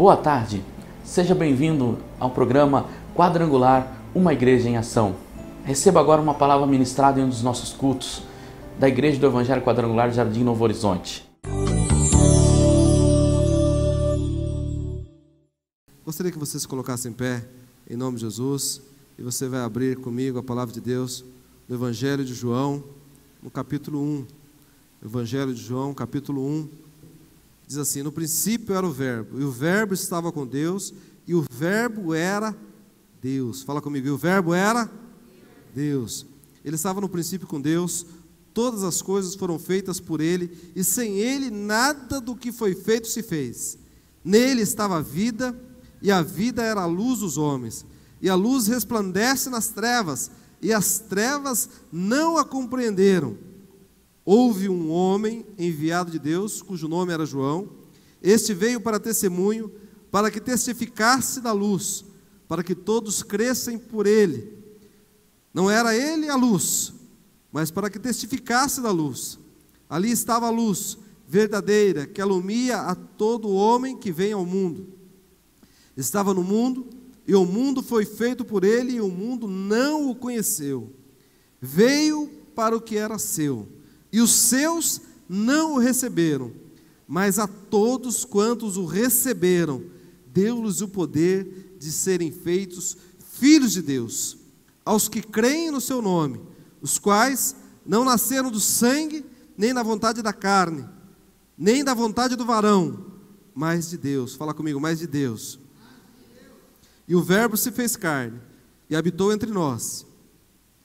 Boa tarde, seja bem-vindo ao programa Quadrangular, uma igreja em ação. Receba agora uma palavra ministrada em um dos nossos cultos da Igreja do Evangelho Quadrangular Jardim Novo Horizonte. Gostaria que você se colocasse em pé, em nome de Jesus, e você vai abrir comigo a palavra de Deus no Evangelho de João, no capítulo 1. Evangelho de João, capítulo 1, diz assim: no princípio era o Verbo, e o Verbo estava com Deus, e o Verbo era Deus. Fala comigo, e o Verbo era Deus. Ele estava no princípio com Deus, todas as coisas foram feitas por Ele, e sem Ele nada do que foi feito se fez. Nele estava a vida, e a vida era a luz dos homens. E a luz resplandece nas trevas, e as trevas não a compreenderam. Houve um homem enviado de Deus, cujo nome era João. Este veio para testemunho, para que testificasse da luz, para que todos crescem por ele. Não era ele a luz, mas para que testificasse da luz. Ali estava a luz verdadeira, que alumia a todo homem que vem ao mundo. Estava no mundo, e o mundo foi feito por ele, e o mundo não o conheceu. Veio para o que era seu, e os seus não o receberam, mas a todos quantos o receberam, deu-lhes o poder de serem feitos filhos de Deus, aos que creem no seu nome, os quais não nasceram do sangue, nem da vontade da carne, nem da vontade do varão, mas de Deus. Fala comigo, mas de Deus. E o Verbo se fez carne, e habitou entre nós,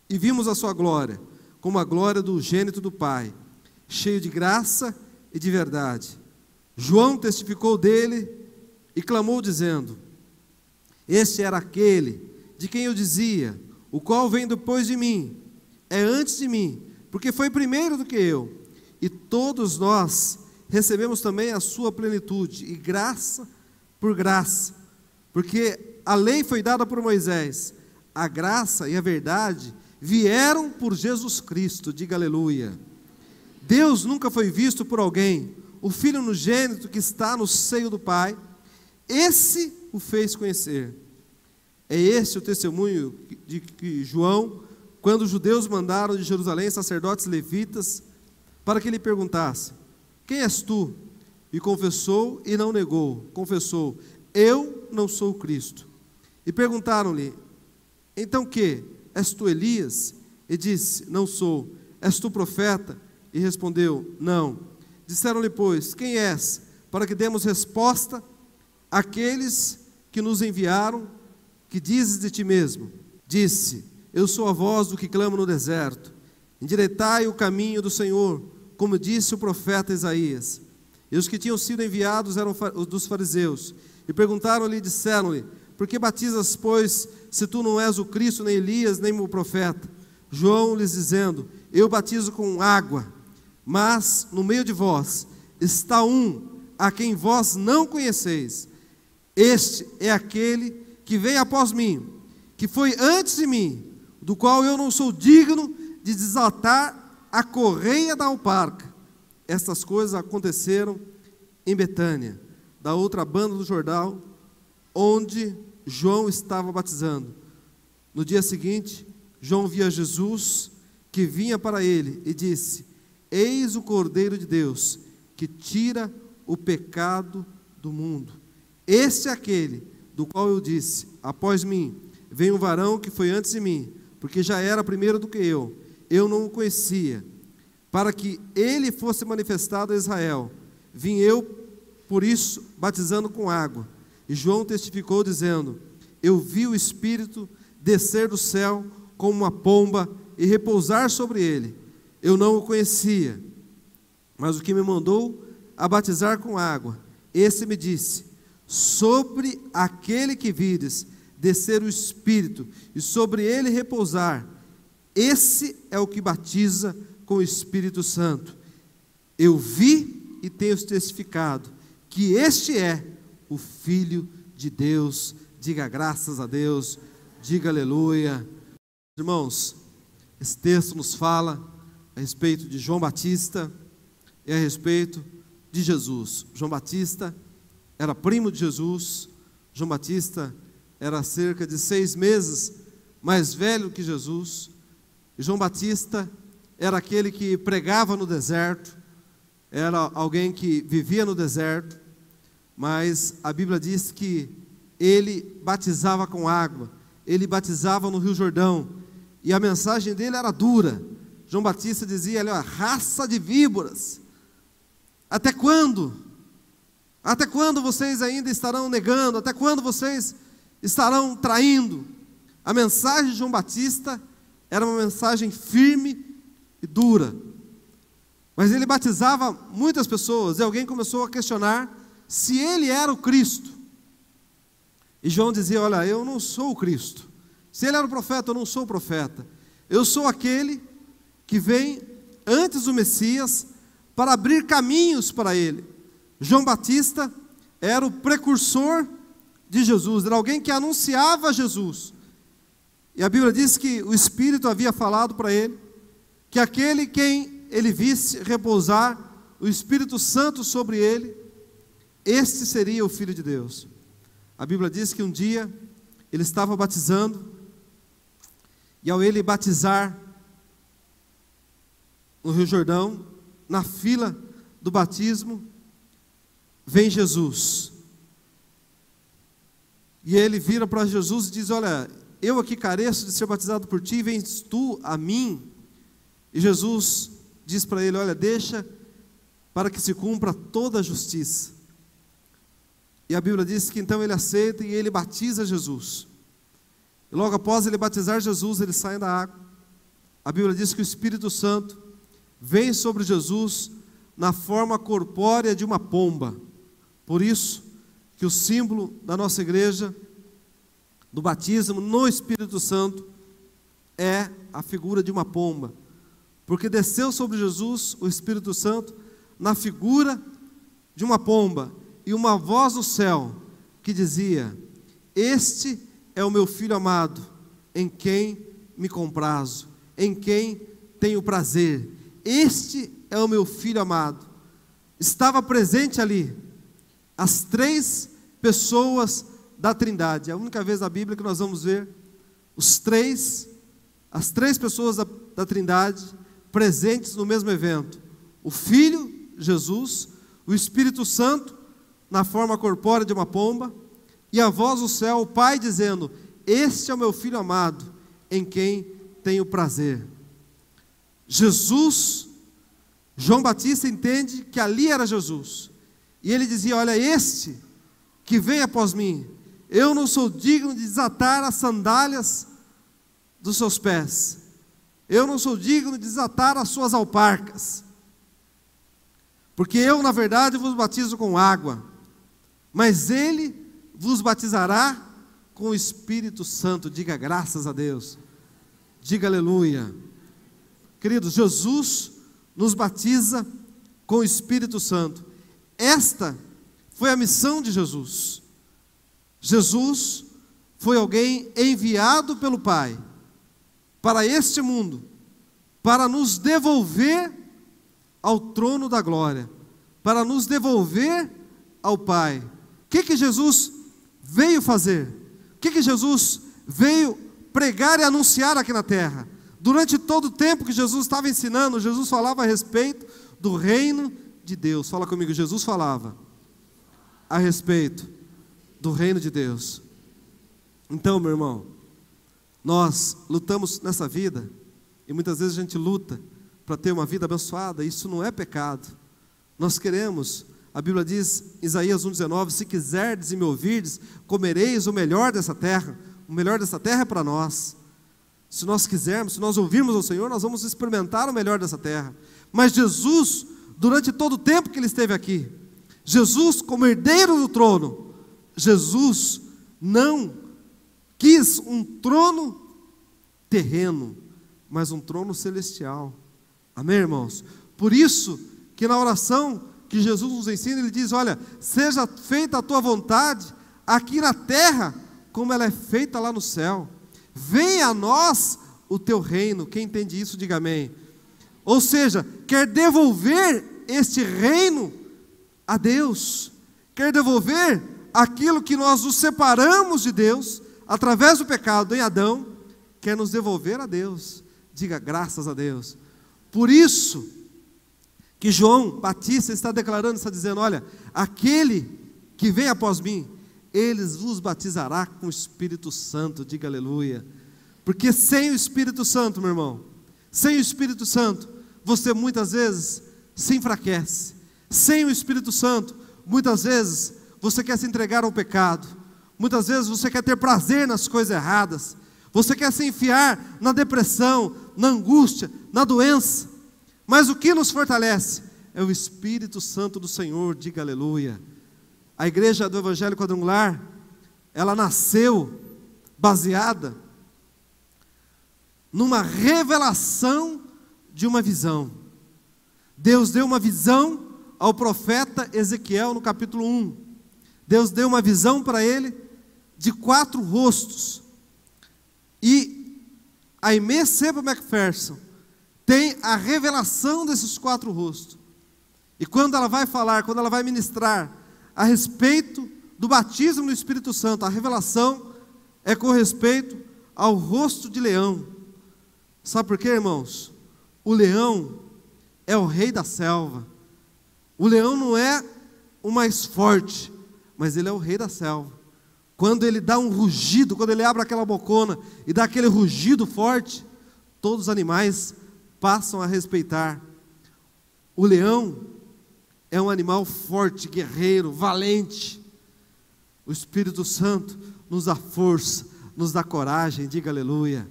e vimos a sua glória, como a glória do unigênito do Pai, cheio de graça e de verdade. João testificou dele e clamou dizendo: este era aquele de quem eu dizia, o qual vem depois de mim, é antes de mim, porque foi primeiro do que eu. E todos nós recebemos também a sua plenitude, e graça por graça, porque a lei foi dada por Moisés, a graça e a verdade vieram por Jesus Cristo. Diga aleluia. Deus nunca foi visto por alguém. O Filho unigênito que está no seio do Pai, esse o fez conhecer. É esse o testemunho de que João, quando os judeus mandaram de Jerusalém sacerdotes levitas, para que lhe perguntasse: quem és tu? E confessou e não negou. Confessou: eu não sou o Cristo. E perguntaram-lhe: então que? És tu Elias? E disse: não sou. És tu profeta? E respondeu: não. Disseram-lhe, pois: quem és? Para que demos resposta àqueles que nos enviaram. Que dizes de ti mesmo? Disse: eu sou a voz do que clama no deserto. Endireitai o caminho do Senhor, como disse o profeta Isaías. E os que tinham sido enviados eram os dos fariseus. E perguntaram-lhe e disseram-lhe: por que batizas, pois, se tu não és o Cristo, nem Elias, nem o profeta? João lhes dizendo: eu batizo com água, mas no meio de vós está um a quem vós não conheceis. Este é aquele que vem após mim, que foi antes de mim, do qual eu não sou digno de desatar a correia da alparca. Estas coisas aconteceram em Betânia, da outra banda do Jordão, onde João estava batizando. No dia seguinte, João via Jesus que vinha para ele e disse: eis o Cordeiro de Deus que tira o pecado do mundo. Este é aquele do qual eu disse: após mim vem um varão que foi antes de mim, porque já era primeiro do que eu não o conhecia. Para que ele fosse manifestado a Israel, vim eu, por isso, batizando com água. E João testificou dizendo: eu vi o Espírito descer do céu como uma pomba e repousar sobre ele. Eu não o conhecia, mas o que me mandou a batizar com água, esse me disse: sobre aquele que vires descer o Espírito e sobre ele repousar, esse é o que batiza com o Espírito Santo. Eu vi e tenho testificado que este é o Filho de Deus. Diga graças a Deus, diga aleluia. Irmãos, esse texto nos fala a respeito de João Batista e a respeito de Jesus. João Batista era primo de Jesus. João Batista era cerca de 6 meses mais velho que Jesus. E João Batista era aquele que pregava no deserto, era alguém que vivia no deserto, mas a Bíblia diz que ele batizava com água, ele batizava no Rio Jordão, e a mensagem dele era dura. João Batista dizia ali, ó, raça de víboras, até quando? Até quando vocês ainda estarão negando? Até quando vocês estarão traindo? A mensagem de João Batista era uma mensagem firme e dura, mas ele batizava muitas pessoas, e alguém começou a questionar se ele era o Cristo. E João dizia, olha, eu não sou o Cristo. Se ele era o profeta, eu não sou o profeta. Eu sou aquele que vem antes do Messias para abrir caminhos para ele. João Batista era o precursor de Jesus, era alguém que anunciava Jesus. E a Bíblia diz que o Espírito havia falado para ele, que aquele quem ele visse repousar o Espírito Santo sobre ele, este seria o Filho de Deus. A Bíblia diz que um dia ele estava batizando, e ao ele batizar no Rio Jordão, na fila do batismo, vem Jesus. E ele vira para Jesus e diz, olha, eu aqui careço de ser batizado por ti, vens tu a mim? E Jesus diz para ele, olha, deixa para que se cumpra toda a justiça. E a Bíblia diz que então ele aceita e ele batiza Jesus. E logo após ele batizar Jesus, ele sai da água. A Bíblia diz que o Espírito Santo vem sobre Jesus na forma corpórea de uma pomba. Por isso que o símbolo da nossa igreja, do batismo no Espírito Santo, é a figura de uma pomba. Porque desceu sobre Jesus o Espírito Santo na figura de uma pomba. E uma voz do céu que dizia, este é o meu Filho amado, em quem me comprazo, em quem tenho prazer. Este é o meu Filho amado. Estava presente ali as 3 pessoas da Trindade. É a única vez na Bíblia que nós vamos ver as 3 pessoas da Trindade presentes no mesmo evento. O Filho, Jesus, o Espírito Santo, na forma corpórea de uma pomba, e a voz do céu, o Pai dizendo, este é o meu Filho amado, em quem tenho prazer. Jesus, João Batista entende que ali era Jesus, e ele dizia, olha, este que vem após mim, eu não sou digno de desatar as sandálias dos seus pés, eu não sou digno de desatar as suas alparcas, porque eu na verdade vos batizo com água, mas ele vos batizará com o Espírito Santo. Diga graças a Deus, diga aleluia. Queridos, Jesus nos batiza com o Espírito Santo. Esta foi a missão de Jesus. Jesus foi alguém enviado pelo Pai para este mundo, para nos devolver ao trono da glória, para nos devolver ao Pai. O que Jesus veio fazer? O que Jesus veio pregar e anunciar aqui na terra? Durante todo o tempo que Jesus estava ensinando, Jesus falava a respeito do reino de Deus. Fala comigo, Jesus falava a respeito do reino de Deus. Então, meu irmão, nós lutamos nessa vida, e muitas vezes a gente luta para ter uma vida abençoada. Isso não é pecado. Nós queremos, a Bíblia diz, Isaías 1,19, se quiserdes e me ouvirdes, comereis o melhor dessa terra. O melhor dessa terra é para nós. Se nós quisermos, se nós ouvirmos ao Senhor, nós vamos experimentar o melhor dessa terra. Mas Jesus, durante todo o tempo que Ele esteve aqui, Jesus como herdeiro do trono, Jesus não quis um trono terreno, mas um trono celestial. Amém, irmãos? Por isso que na oração que Jesus nos ensina, Ele diz, olha, seja feita a tua vontade aqui na terra, como ela é feita lá no céu. Venha a nós o teu reino. Quem entende isso, diga amém. Ou seja, quer devolver este reino a Deus, quer devolver aquilo que nós nos separamos de Deus, através do pecado em Adão, quer nos devolver a Deus. Diga graças a Deus. Por isso que João Batista está declarando, está dizendo: olha, aquele que vem após mim, ele vos batizará com o Espírito Santo. Diga aleluia. Porque sem o Espírito Santo, meu irmão, sem o Espírito Santo, você muitas vezes se enfraquece. Sem o Espírito Santo, muitas vezes você quer se entregar ao pecado. Muitas vezes você quer ter prazer nas coisas erradas. Você quer se enfiar na depressão, na angústia, na doença. Mas o que nos fortalece é o Espírito Santo do Senhor. Diga aleluia. A igreja do Evangelho Quadrangular, ela nasceu baseada numa revelação de uma visão. Deus deu uma visão ao profeta Ezequiel no capítulo 1. Deus deu uma visão para ele de 4 rostos. E a Aimee Semple McPherson tem a revelação desses 4 rostos. E quando ela vai falar, quando ela vai ministrar a respeito do batismo no Espírito Santo, a revelação é com respeito ao rosto de leão. Sabe por quê, irmãos? O leão é o rei da selva. O leão não é o mais forte, mas ele é o rei da selva. Quando ele dá um rugido, quando ele abre aquela bocona e dá aquele rugido forte, todos os animais passam a respeitar. O leão é um animal forte, guerreiro, valente. O Espírito Santo nos dá força, nos dá coragem. Diga aleluia.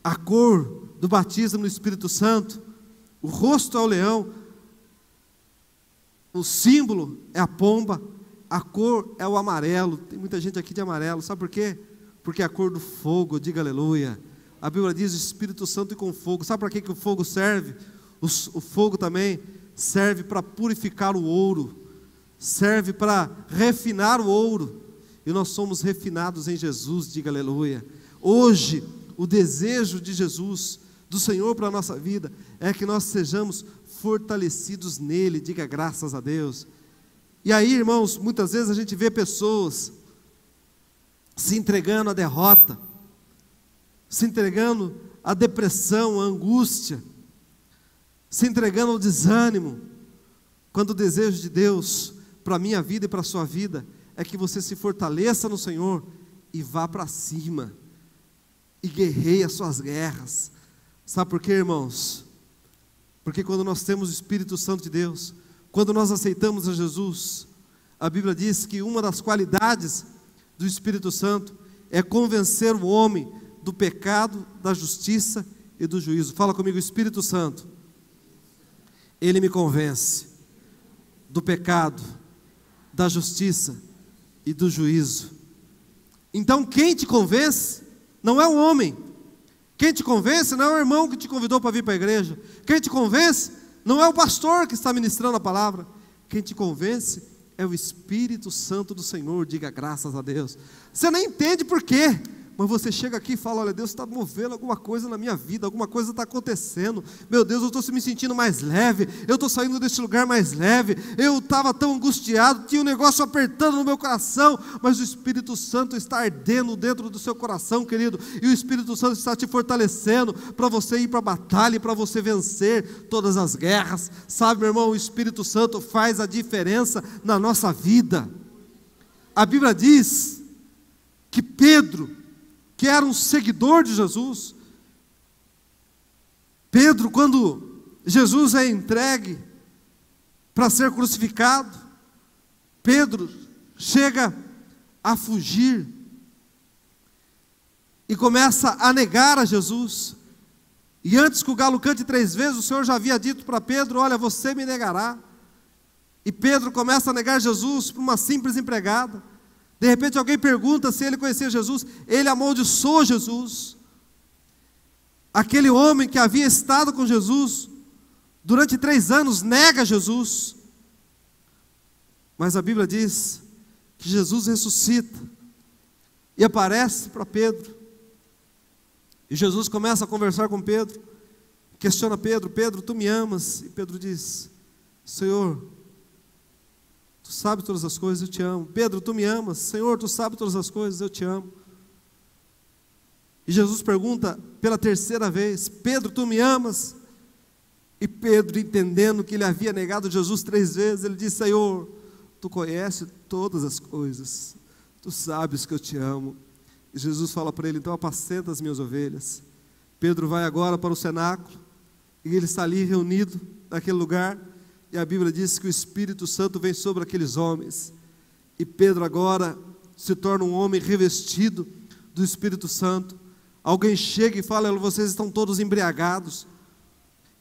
A cor do batismo no Espírito Santo, o rosto é o leão, o símbolo é a pomba, a cor é o amarelo. Tem muita gente aqui de amarelo, sabe por quê? Porque é a cor do fogo. Diga aleluia. A Bíblia diz o Espírito Santo e com fogo. Sabe para que o fogo serve? O fogo também serve para purificar o ouro, serve para refinar o ouro, e nós somos refinados em Jesus. Diga aleluia. Hoje, o desejo de Jesus, do Senhor para a nossa vida, é que nós sejamos fortalecidos nele. Diga graças a Deus. E aí, irmãos, muitas vezes a gente vê pessoas se entregando à derrota, se entregando à depressão, à angústia, se entregando ao desânimo, quando o desejo de Deus para a minha vida e para a sua vida é que você se fortaleça no Senhor e vá para cima e guerreie as suas guerras. Sabe por quê, irmãos? Porque quando nós temos o Espírito Santo de Deus, quando nós aceitamos a Jesus, a Bíblia diz que uma das qualidades do Espírito Santo é convencer o homem do pecado, da justiça e do juízo. Fala comigo: Espírito Santo, ele me convence do pecado, da justiça e do juízo. Então quem te convence não é o homem. Quem te convence não é o irmão que te convidou para vir para a igreja. Quem te convence não é o pastor que está ministrando a palavra. Quem te convence é o Espírito Santo do Senhor. Diga graças a Deus. Você nem entende por quê, mas você chega aqui e fala: olha, Deus está movendo alguma coisa na minha vida, alguma coisa está acontecendo. Meu Deus, eu estou me sentindo mais leve, eu estou saindo desse lugar mais leve. Eu estava tão angustiado, tinha um negócio apertando no meu coração, mas o Espírito Santo está ardendo dentro do seu coração, querido, e o Espírito Santo está te fortalecendo para você ir para a batalha e para você vencer todas as guerras. Sabe, meu irmão, o Espírito Santo faz a diferença na nossa vida. A Bíblia diz que Pedro, que era um seguidor de Jesus, Pedro, quando Jesus é entregue para ser crucificado, Pedro chega a fugir e começa a negar a Jesus. E antes que o galo cante 3 vezes, o Senhor já havia dito para Pedro: olha, você me negará. E Pedro começa a negar Jesus para uma simples empregada. De repente alguém pergunta se ele conhecia Jesus, ele amaldiçoou Jesus. Aquele homem que havia estado com Jesus durante 3 anos nega Jesus. Mas a Bíblia diz que Jesus ressuscita e aparece para Pedro. E Jesus começa a conversar com Pedro, questiona Pedro: Pedro, tu me amas? E Pedro diz: Senhor, Tu sabes todas as coisas, eu te amo. Pedro, tu me amas? Senhor, tu sabes todas as coisas, eu te amo. E Jesus pergunta pela terceira vez: Pedro, tu me amas? E Pedro, entendendo que ele havia negado Jesus 3 vezes, ele disse: Senhor, tu conheces todas as coisas, tu sabes que eu te amo. E Jesus fala para ele: então apacenta as minhas ovelhas. Pedro vai agora para o cenáculo, e ele está ali reunido naquele lugar, e a Bíblia diz que o Espírito Santo vem sobre aqueles homens, e Pedro agora se torna um homem revestido do Espírito Santo. Alguém chega e fala: vocês estão todos embriagados.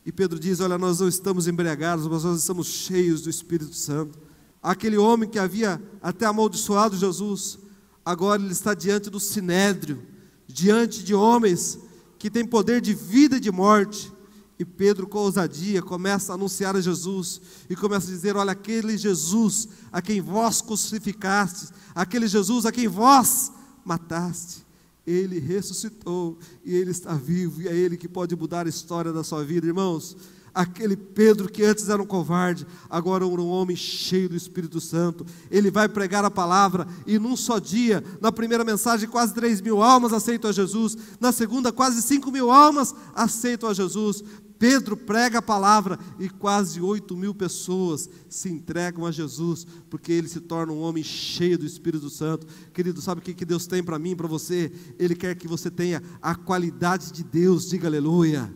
E Pedro diz: olha, nós não estamos embriagados, mas nós estamos cheios do Espírito Santo. Aquele homem que havia até amaldiçoado Jesus, agora ele está diante do sinédrio, diante de homens que têm poder de vida e de morte. E Pedro, com ousadia, começa a anunciar a Jesus, e começa a dizer: olha, aquele Jesus a quem vós crucificastes, aquele Jesus a quem vós mataste, ele ressuscitou, e ele está vivo, e é ele que pode mudar a história da sua vida. Irmãos, aquele Pedro que antes era um covarde, agora é um homem cheio do Espírito Santo. Ele vai pregar a palavra, e num só dia, na primeira mensagem, quase 3.000 almas aceitam a Jesus, na segunda, quase 5.000 almas aceitam a Jesus. Pedro prega a palavra, e quase 8.000 pessoas se entregam a Jesus, porque ele se torna um homem cheio do Espírito Santo. Querido, sabe o que Deus tem para mim e para você? Ele quer que você tenha a qualidade de Deus. Diga aleluia.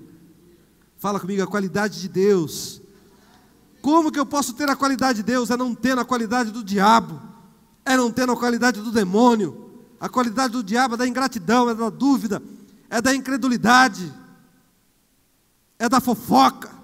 Fala comigo: a qualidade de Deus. Como que eu posso ter a qualidade de Deus? É não tendo a qualidade do diabo, é não tendo a qualidade do demônio. A qualidade do diabo é da ingratidão, é da dúvida, é da incredulidade, é da fofoca.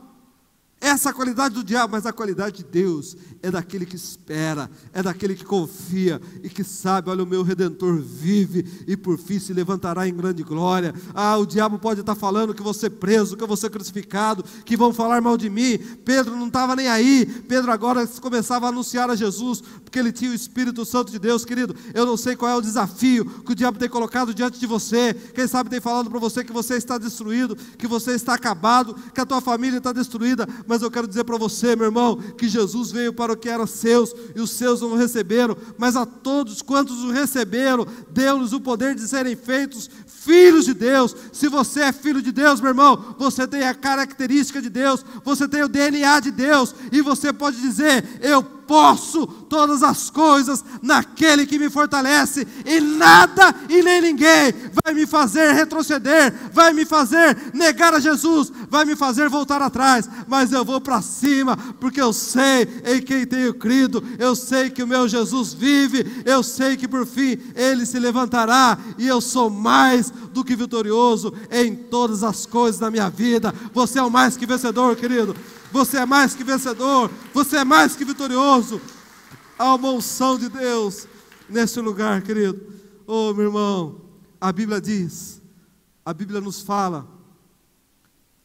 Essa é a qualidade do diabo. Mas a qualidade de Deus é daquele que espera, é daquele que confia e que sabe: olha, o meu Redentor vive e por fim se levantará em grande glória. O diabo pode estar falando que você é preso, que eu vou ser crucificado, que vão falar mal de mim. Pedro não estava nem aí. Pedro agora começava a anunciar a Jesus, porque ele tinha o Espírito Santo de Deus. Querido, eu não sei qual é o desafio que o diabo tem colocado diante de você. Quem sabe tem falado para você que você está destruído, que você está acabado, que a tua família está destruída. Mas eu quero dizer para você, meu irmão, que Jesus veio para o que eram seus, e os seus não o receberam, mas a todos quantos o receberam, deu-nos o poder de serem feitos filhos de Deus. Se você é filho de Deus, meu irmão, você tem a característica de Deus, você tem o DNA de Deus, e você pode dizer: eu posso todas as coisas naquele que me fortalece, e nada e nem ninguém vai me fazer retroceder, vai me fazer negar a Jesus, vai me fazer voltar atrás. Mas eu vou para cima, porque eu sei em quem tenho crido, eu sei que o meu Jesus vive, eu sei que por fim ele se levantará, e eu sou mais do que vitorioso em todas as coisas da minha vida. Você é o mais que vencedor, querido. Você é mais que vencedor, você é mais que vitorioso. Há uma unção de Deus nesse lugar, querido. Oh, meu irmão, a Bíblia diz, a Bíblia nos fala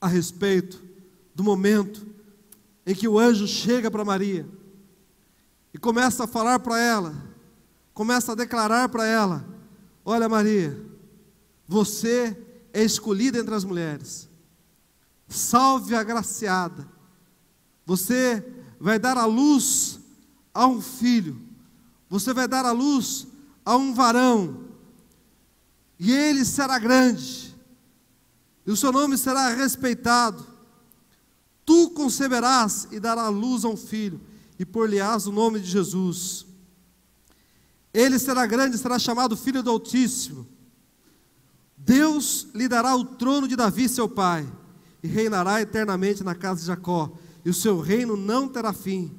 a respeito do momento em que o anjo chega para Maria e começa a falar para ela, começa a declarar para ela: olha, Maria, você é escolhida entre as mulheres, salve a agraciada. Você vai dar à luz a um filho, você vai dar à luz a um varão, e ele será grande, e o seu nome será respeitado. Tu conceberás e darás à luz a um filho, e por-lhe-ás o nome de Jesus. Ele será grande, será chamado Filho do Altíssimo. Deus lhe dará o trono de Davi, seu pai, e reinará eternamente na casa de Jacó, e o seu reino não terá fim.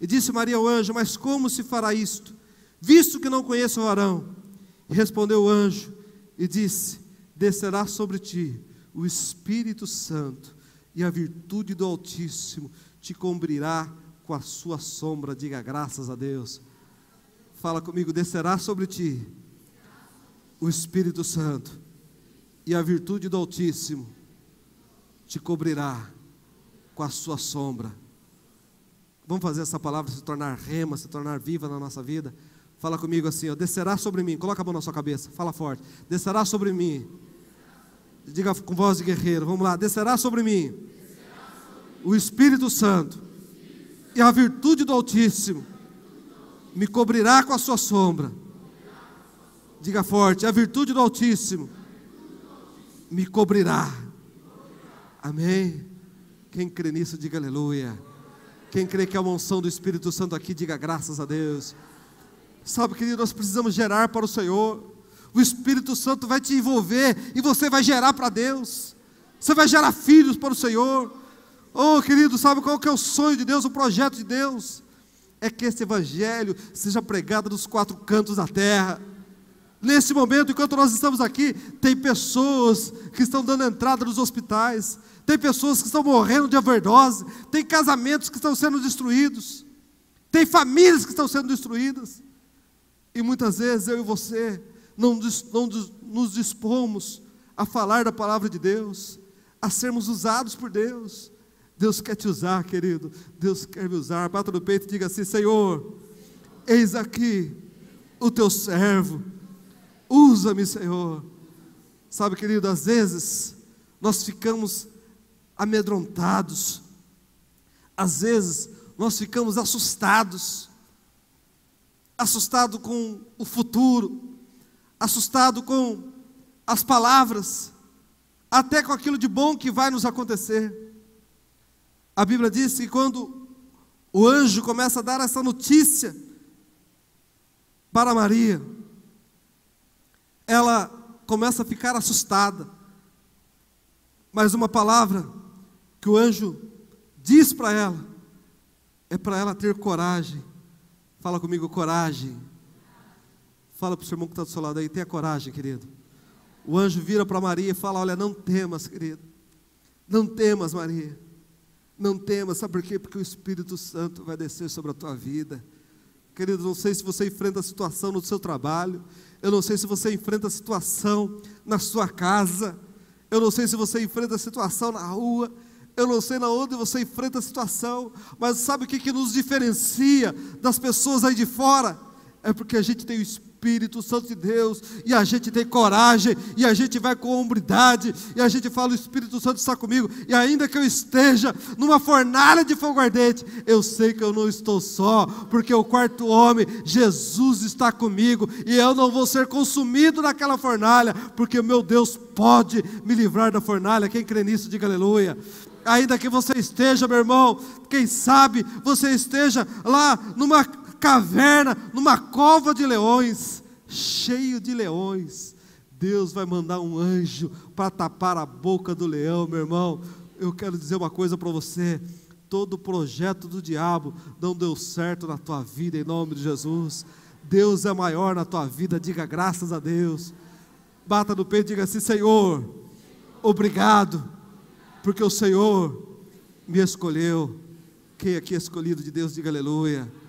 E disse Maria ao anjo: mas como se fará isto, visto que não conheço o varão? E respondeu o anjo e disse: descerá sobre ti o Espírito Santo, e a virtude do Altíssimo te cobrirá com a sua sombra. Diga graças a Deus. Fala comigo: descerá sobre ti o Espírito Santo, e a virtude do Altíssimo te cobrirá com a sua sombra. Vamos fazer essa palavra se tornar rema, se tornar viva na nossa vida. Fala comigo assim, ó: descerá sobre mim. Coloca a mão na sua cabeça, fala forte: descerá sobre mim. Diga com voz de guerreiro, vamos lá: descerá sobre mim o Espírito Santo, e a virtude do Altíssimo me cobrirá com a sua sombra. Diga forte: a virtude do Altíssimo me cobrirá. Amém. Quem crê nisso, diga aleluia. Quem crê que é uma unção do Espírito Santo aqui, diga graças a Deus. Sabe, querido, nós precisamos gerar para o Senhor. O Espírito Santo vai te envolver e você vai gerar para Deus. Você vai gerar filhos para o Senhor. Oh, querido, sabe qual que é o sonho de Deus, o projeto de Deus? É que esse evangelho seja pregado nos 4 cantos da terra. Nesse momento, enquanto nós estamos aqui, tem pessoas que estão dando entrada nos hospitais, tem pessoas que estão morrendo de overdose, tem casamentos que estão sendo destruídos, tem famílias que estão sendo destruídas, e muitas vezes eu e você não nos dispomos a falar da palavra de Deus, a sermos usados por Deus. Deus quer te usar, querido, Deus quer me usar. Bata no peito e diga assim: Senhor, eis aqui o teu servo, usa-me, Senhor. Sabe, querido, às vezes nós ficamos amedrontados, às vezes nós ficamos assustados com o futuro, assustado com as palavras, até com aquilo de bom que vai nos acontecer. A Bíblia diz que quando o anjo começa a dar essa notícia para Maria, ela começa a ficar assustada, mas uma palavra que o anjo diz para ela, é para ela ter coragem. Fala comigo, coragem. Fala para o seu irmão que está do seu lado aí: tenha coragem, querido. O anjo vira para Maria e fala: olha, não temas, querido, não temas, Maria, não temas. Sabe por quê? Porque o Espírito Santo vai descer sobre a tua vida. Querido, não sei se você enfrenta a situação no seu trabalho, eu não sei se você enfrenta a situação na sua casa, eu não sei se você enfrenta a situação na rua, eu não sei na onde você enfrenta a situação, mas sabe o que nos diferencia das pessoas aí de fora? É porque a gente tem o Espírito Santo de Deus, e a gente tem coragem, e a gente vai com hombridade, e a gente fala: o Espírito Santo está comigo, e ainda que eu esteja numa fornalha de fogo ardente, eu sei que eu não estou só, porque o 4º homem, Jesus, está comigo, e eu não vou ser consumido naquela fornalha, porque o meu Deus pode me livrar da fornalha. Quem crê nisso, diga aleluia. Ainda que você esteja, meu irmão, quem sabe você esteja lá numa caverna, numa cova de leões, cheio de leões, Deus vai mandar um anjo para tapar a boca do leão, meu irmão. Eu quero dizer uma coisa para você: todo projeto do diabo não deu certo na tua vida, em nome de Jesus. Deus é maior na tua vida, diga graças a Deus. Bata no peito e diga assim: Senhor, obrigado, porque o Senhor me escolheu. Quem aqui é escolhido de Deus, diga aleluia.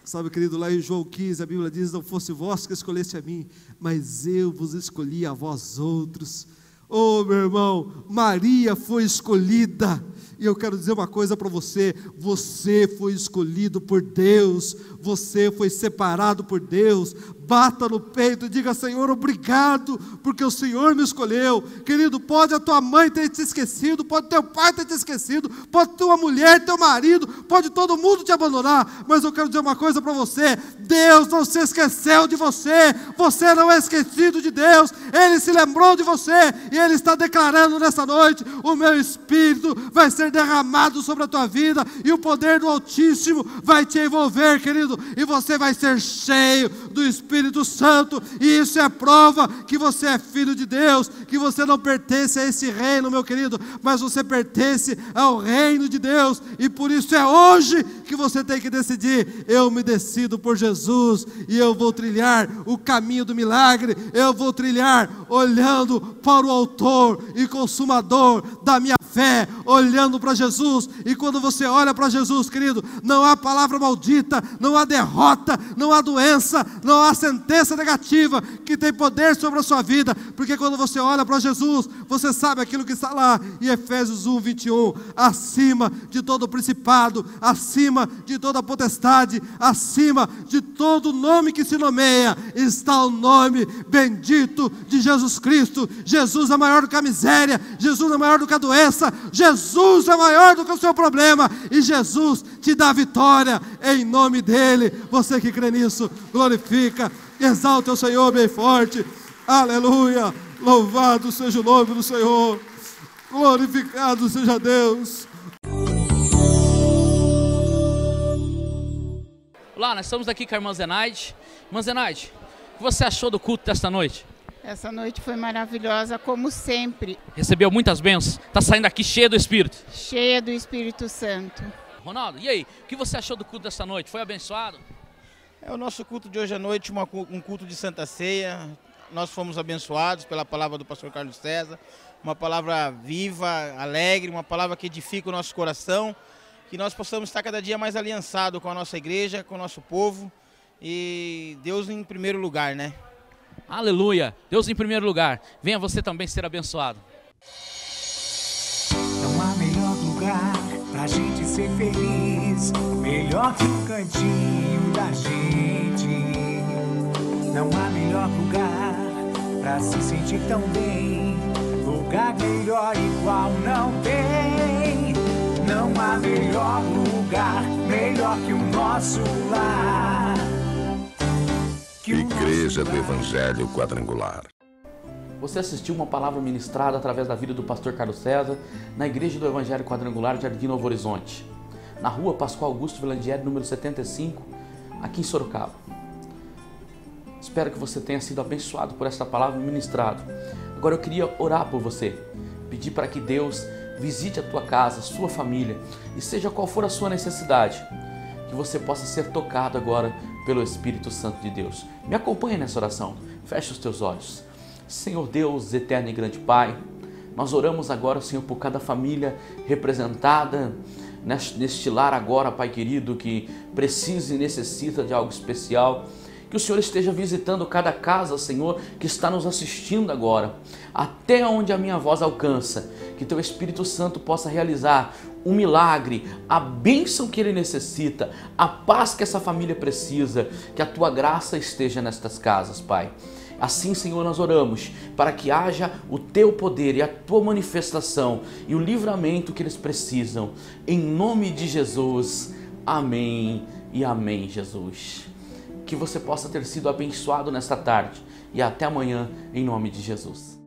Sabe, querido, lá em João 15, a Bíblia diz: não fosse vós que escolheste a mim, mas eu vos escolhi a vós outros. Oh, meu irmão, Maria foi escolhida, e eu quero dizer uma coisa para você: você foi escolhido por Deus, você foi separado por Deus. Bata no peito e diga: Senhor, obrigado, porque o Senhor me escolheu. Querido, pode a tua mãe ter te esquecido, pode teu pai ter te esquecido, pode tua mulher, teu marido, pode todo mundo te abandonar, mas eu quero dizer uma coisa para você: Deus não se esqueceu de você, você não é esquecido de Deus, Ele se lembrou de você, e Ele está declarando nessa noite: o meu Espírito vai ser derramado sobre a tua vida, e o poder do Altíssimo vai te envolver, querido, e você vai ser cheio do Espírito Santo, e isso é a prova que você é filho de Deus, que você não pertence a esse reino, meu querido, mas você pertence ao reino de Deus, e por isso é hoje que você tem que decidir: eu me decido por Jesus, e eu vou trilhar o caminho do milagre, eu vou trilhar olhando para o autor e consumador da minha fé, olhando para Jesus. E quando você olha para Jesus, querido, não há palavra maldita, não há derrota, não há doença, não há sentença negativa que tem poder sobre a sua vida, porque quando você olha para Jesus, você sabe aquilo que está lá em Efésios 1:21, acima de todo principado, acima acima de toda potestade, acima de todo nome que se nomeia, está o nome bendito de Jesus Cristo. Jesus é maior do que a miséria, Jesus é maior do que a doença, Jesus é maior do que o seu problema, e Jesus te dá vitória em nome dele. Você que crê nisso, glorifica, exalta o Senhor bem forte. Aleluia, louvado seja o nome do Senhor, glorificado seja Deus. Olá, nós estamos aqui com a irmã Zenaide. Irmã Zenaide, o que você achou do culto desta noite? Essa noite foi maravilhosa, como sempre. Recebeu muitas bênçãos? Está saindo aqui cheia do Espírito? Cheia do Espírito Santo. Ronaldo, e aí? O que você achou do culto desta noite? Foi abençoado? O nosso culto de hoje à noite, um culto de Santa Ceia. Nós fomos abençoados pela palavra do pastor Carlos César. Uma palavra viva, alegre, uma palavra que edifica o nosso coração. Que nós possamos estar cada dia mais aliançados com a nossa igreja, com o nosso povo. E Deus em primeiro lugar, né? Aleluia! Deus em primeiro lugar. Venha você também ser abençoado. Não há melhor lugar pra gente ser feliz, melhor que o cantinho da gente. Não há melhor lugar pra se sentir tão bem, lugar melhor igual não tem. Não há melhor lugar, melhor que o nosso lar. Igreja do Evangelho Quadrangular. Você assistiu uma palavra ministrada através da vida do pastor Carlos César na Igreja do Evangelho Quadrangular de Jardim Novo Horizonte, na rua Pascoal Augusto Vilandieri, número 75, aqui em Sorocaba. Espero que você tenha sido abençoado por esta palavra ministrada. Agora eu queria orar por você, pedir para que Deus visite a tua casa, a sua família, e seja qual for a sua necessidade, que você possa ser tocado agora pelo Espírito Santo de Deus. Me acompanhe nessa oração. Feche os teus olhos. Senhor Deus, eterno e grande Pai, nós oramos agora, Senhor, por cada família representada neste lar agora, Pai querido, que precisa e necessita de algo especial. Que o Senhor esteja visitando cada casa, Senhor, que está nos assistindo agora, até onde a minha voz alcança. Que Teu Espírito Santo possa realizar um milagre, a bênção que ele necessita, a paz que essa família precisa. Que a Tua graça esteja nestas casas, Pai. Assim, Senhor, nós oramos para que haja o Teu poder e a Tua manifestação e o livramento que eles precisam. Em nome de Jesus. Amém e amém, Jesus. Que você possa ter sido abençoado nesta tarde e até amanhã, em nome de Jesus.